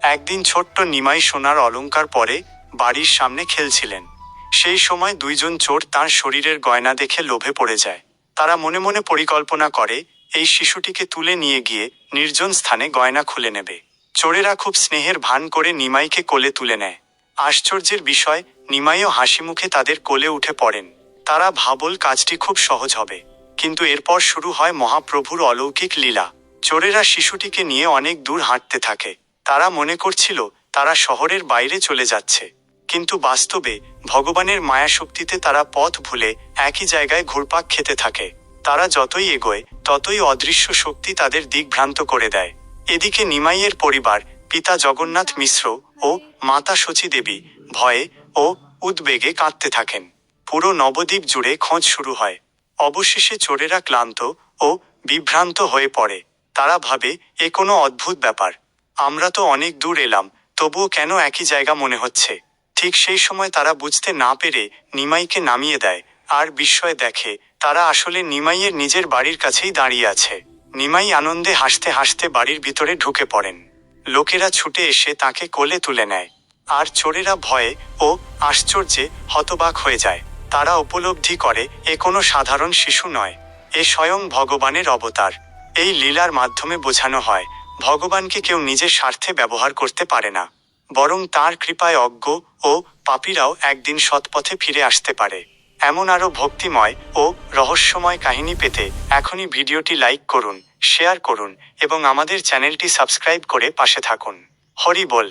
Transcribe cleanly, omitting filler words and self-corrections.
একদিন ছোট্ট নিমাই সোনার অলংকার পরে বাড়ির সামনে খেলছিলেন। সেই সময় দুইজন চোর তার শরীরের গয়না দেখে লোভে পড়ে যায়। তারা মনে মনে পরিকল্পনা করে এই শিশুটিকে তুলে নিয়ে গিয়ে নির্জন স্থানে গয়না খুলে নেবে। চোরেরা খুব স্নেহের ভান করে নিমাইকে কোলে তুলে নেয়। আশ্চর্যের বিষয়, নিমাইও হাসিমুখে তাদের কোলে উঠে পড়েন। তারা ভাবল কাজটি খুব সহজ হবে, কিন্তু এরপর শুরু হয় মহাপ্রভুর অলৌকিক লীলা। চোরেরা শিশুটিকে নিয়ে অনেক দূর হাঁটতে থাকে। তারা মনে করছিল তারা শহরের বাইরে চলে যাচ্ছে, কিন্তু বাস্তবে ভগবানের মায়াশক্তিতে তারা পথ ভুলে একই জায়গায় ঘুরপাক খেতে থাকে। তারা যতই এগোয় ততই অদৃশ্য শক্তি তাদের দিকভ্রান্ত করে দেয়। এদিকে নিমাইয়ের পরিবার, পিতা জগন্নাথ মিশ্র ও মাতা শচী দেবী ভয়ে ও উদ্বেগে কাঁদতে থাকেন। পুরো নবদ্বীপ জুড়ে খোঁজ শুরু হয়। অবশেষে চোরেরা ক্লান্ত ও বিভ্রান্ত হয়ে পড়ে। তারা ভাবে এ কোনো অদ্ভুত ব্যাপার। আমরা তো অনেক দূর এলাম, তবুও কেন একই জায়গা মনে হচ্ছে। ঠিক সেই সময় তারা বুঝতে না পেরে নিমাইকে নামিয়ে দেয় আর বিস্ময়ে দেখে তারা আসলে নিমাইয়ের নিজের বাড়ির কাছেই দাঁড়িয়ে আছে। নিমাই আনন্দে হাসতে হাসতে বাড়ির ভিতরে ঢুকে পড়েন। লোকেরা ছুটে এসে তাকে কোলে তুলে নেয়, আর চোরেরা ভয়ে ও আশ্চর্যে হতবাক হয়ে যায়। তারা উপলব্ধি করে এ কোনো সাধারণ শিশু নয়, এ স্বয়ং ভগবানের অবতার। এই লীলার মাধ্যমে বোঝানো হয় ভগবানকে কেউ নিজের স্বার্থে ব্যবহার করতে পারে না, বরং তার কৃপায় অজ্ঞ ও পাপীরাও একদিন সৎপথে ফিরে আসতে পারে। এমন আরও ভক্তিময় ও রহস্যময় কাহিনী পেতে এখনই ভিডিওটি লাইক করুন, শেয়ার করুন এবং আমাদের চ্যানেলটি সাবস্ক্রাইব করে পাশে থাকুন। হরি বল।